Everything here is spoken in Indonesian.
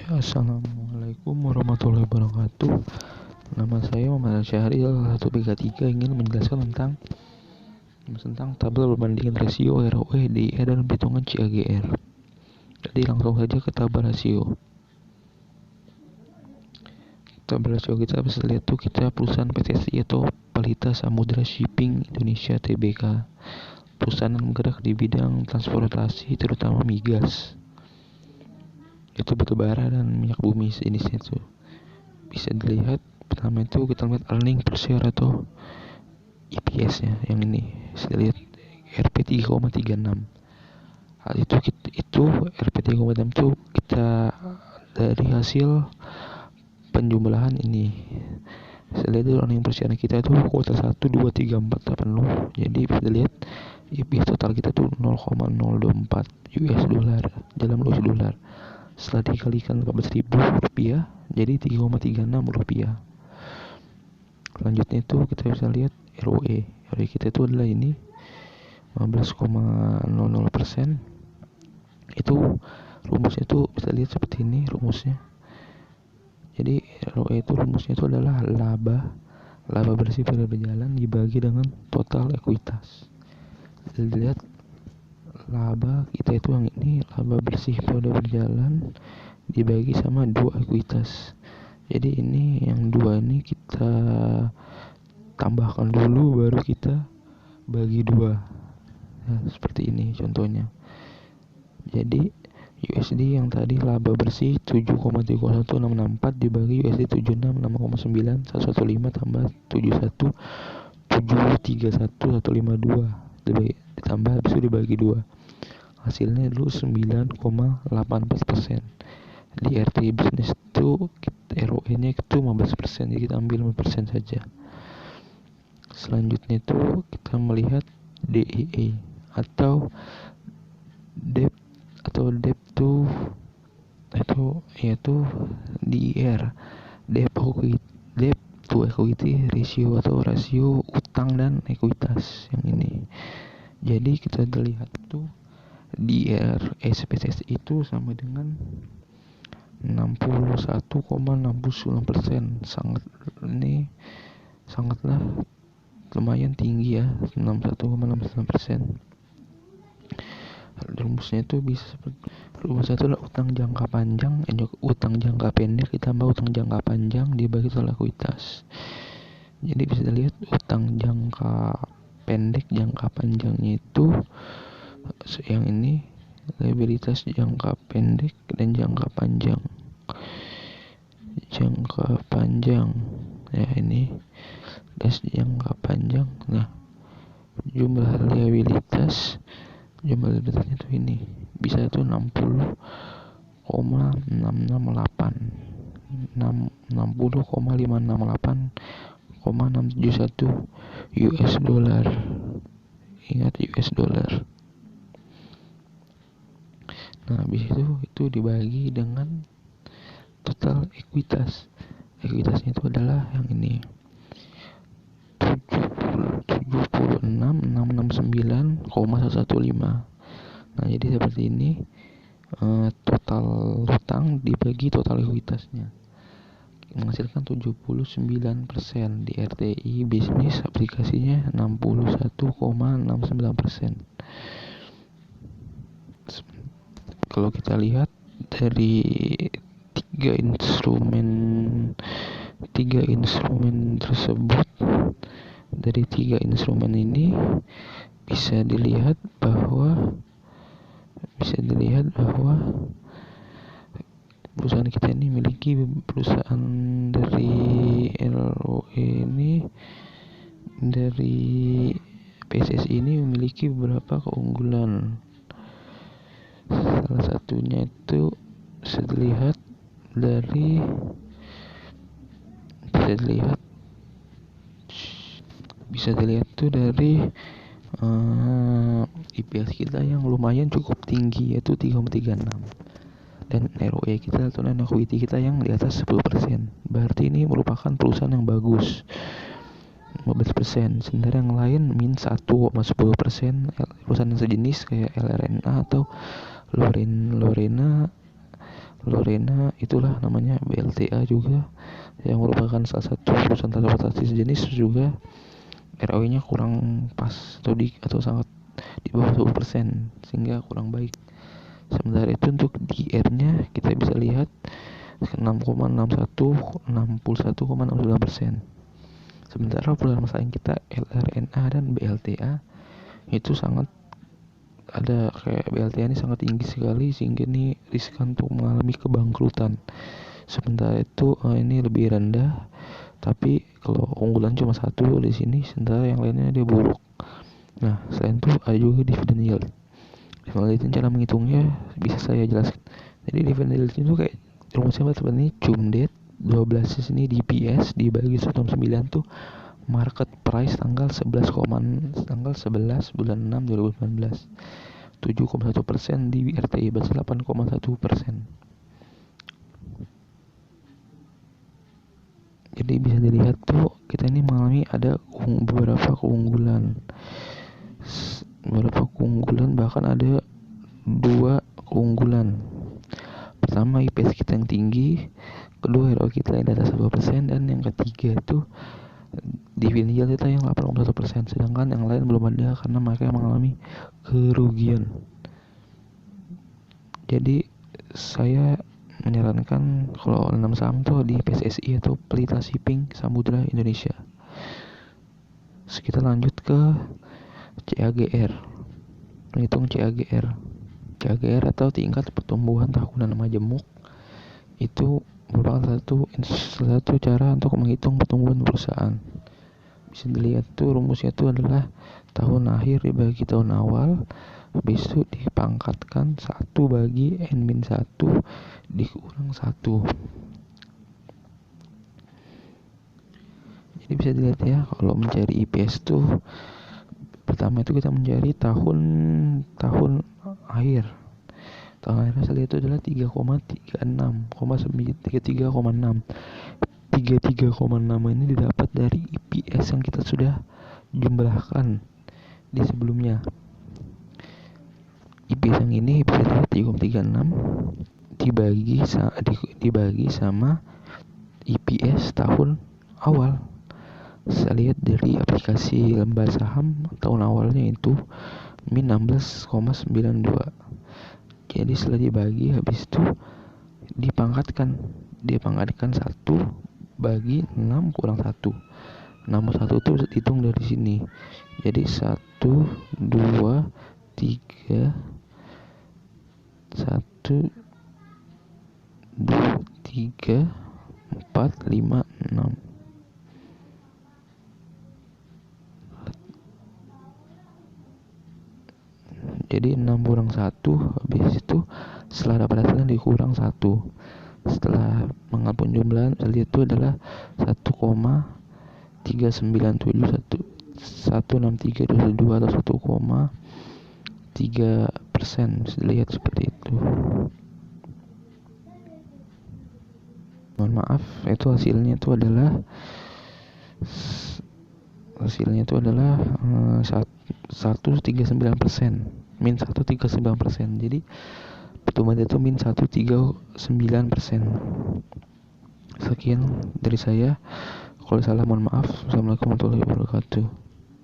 Assalamualaikum warahmatullahi wabarakatuh. Nama saya Muhammad Syahril 133 ingin menjelaskan tentang tabel perbandingan rasio ROE, DIR dan perhitungan CAGR. Jadi langsung saja ke tabel rasio. Tabel rasio kita bisa lihat tuh kita perusahaan PTSI atau Pelita Samudra Shipping Indonesia Tbk, perusahaan yang bergerak di bidang transportasi terutama migas. Itu batu bara dan minyak bumi sejenisnya itu bisa dilihat. Pertama itu kita lihat earning per share atau EPS nya, yang ini bisa dilihat Rp 3,36. hal itu Rp 3,36 itu kita dari hasil penjumlahan ini. Bisa lihat dulu earning per share kita itu kuartal 1 2 3 4 80. Jadi bisa dilihat EPS total kita tuh 0,024 US dollar dalam US dollar. Setelah dikalikan Rp14.000 jadi Rp3,36. Selanjutnya itu kita bisa lihat ROE. ROE kita itu adalah ini 15,00%. Itu rumusnya itu bisa lihat seperti ini rumusnya. Jadi ROE itu rumusnya itu adalah laba bersih pada berjalan dibagi dengan total ekuitas. Lihat laba kita itu yang ini, laba bersih pada berjalan dibagi sama 2 ekuitas. Jadi ini yang 2 ini kita tambahkan dulu baru kita bagi 2. Nah, seperti ini contohnya. Jadi USD yang tadi laba bersih 7,31664 dibagi USD 76,609 tambah 71731,152 ditambah habis itu dibagi 2. Hasilnya dulu 9,84%. Di RT bisnis itu ROE nya itu 15%, jadi kita ambil 5% saja. Selanjutnya itu kita melihat DEE atau debt to yaitu DIR, debt to equity ratio atau rasio utang dan ekuitas yang ini. Jadi kita lihat tuh DIR SPSS itu sama dengan 61,69%. Sangatlah lumayan tinggi ya, 61,69%. Rumusnya itu bisa seperti rumusnya itu adalah utang jangka panjang utang jangka pendek ditambah utang jangka panjang dibagi total ekuitas. Jadi bisa dilihat utang jangka pendek jangka panjangnya itu yang ini liabilitas jangka pendek dan jangka panjang ya ini das jangka panjang. Nah, jumlah liabilitasnya itu ini bisa itu 60,568,671 US dollar. Ingat US dollar. Nah, habis itu dibagi dengan total ekuitas. Ekuitasnya itu adalah yang ini 76.669,115. Nah, jadi seperti ini total hutang dibagi total ekuitasnya menghasilkan 79%. Di RTI bisnis aplikasinya 61,69%. Kalau kita lihat dari tiga instrumen tersebut, dari 3 instrumen ini bisa dilihat bahwa perusahaan kita ini memiliki perusahaan dari ROE ini dari PSSI ini memiliki beberapa keunggulan. Salah satunya itu bisa dilihat tuh dari EPS kita yang lumayan cukup tinggi yaitu 3,36 dan ROE kita atau net equity kita yang di atas 10%. Berarti ini merupakan perusahaan yang bagus, 15%. Sementara yang lain min 1,10%, perusahaan yang sejenis kayak LRNA atau Lorena Lorena itulah namanya BLTA juga, yang merupakan salah satu perusahaan transportasi sejenis juga. ROE-nya kurang pas atau sangat di bawah 10%, sehingga kurang baik. Sementara itu untuk DR-nya kita bisa lihat 6,61, 61,69%. Sementara perusahaan pesaing kita LRNA dan BLTA itu sangat ada, kayak BLTA ini sangat tinggi sekali sehingga ini riskan untuk mengalami kebangkrutan. Sementara itu ini lebih rendah, tapi kalau unggulan cuma satu di sini, sementara yang lainnya dia buruk. Nah, selain itu ada juga dividend yield. Dividend yield cara menghitungnya bisa saya jelaskan. Jadi dividend yield itu kayak rumusnya seperti ini: cumdet 12 di sini DPS dibagi 1,9 tuh market price tanggal 11 bulan 6 2019. 7,1% di RTI berarti 8,1%. Jadi bisa dilihat tuh kita ini mengalami ada beberapa keunggulan, bahkan ada 2 keunggulan. Pertama, IPS kita yang tinggi, kedua ROE kita yang di atas 2%, dan yang ketiga itu dividend yield kita yang 8,1%, sedangkan yang lain belum ada karena mereka mengalami kerugian. Jadi saya menyarankan kalau 6 saham tuh di PSSI atau Pelita Shipping Samudra Indonesia. Kita lanjut ke CAGR. Menghitung CAGR atau tingkat pertumbuhan tahunan majemuk itu merupakan satu cara untuk menghitung pertumbuhan perusahaan. Bisa dilihat tuh rumusnya tuh adalah tahun akhir dibagi tahun awal, habis itu dipangkatkan 1 bagi N-1 dikurang 1. Jadi bisa dilihat ya, kalau mencari IPS tuh pertama itu kita mencari tahun akhir. Tahun akhir saya lihat itu adalah 33,6 ini didapat dari IPS yang kita sudah jumlahkan di sebelumnya. IPS yang ini bisa dilihat 3,36 dibagi sama IPS tahun awal. Saya lihat dari aplikasi lembar saham, tahun awalnya itu min 16,92. Jadi setelah dibagi, habis itu dipangkatkan 1 bagi 6 kurang 1. 61 itu hitung dari sini. Jadi 1 2 3 4 5 6. Jadi 6 kurang 1, habis itu setelah dapat hasilnya dikurang 1. Setelah menghapus jumlah, lihat itu adalah 1,3971 atau 1,3%. Bisa dilihat seperti itu. Mohon maaf, itu hasilnya itu adalah 1,39%, min 1,39%. Jadi pertumbuhan itu min 1,39%. Sekian dari saya. Kalau salah mohon maaf. Assalamualaikum warahmatullahi wabarakatuh.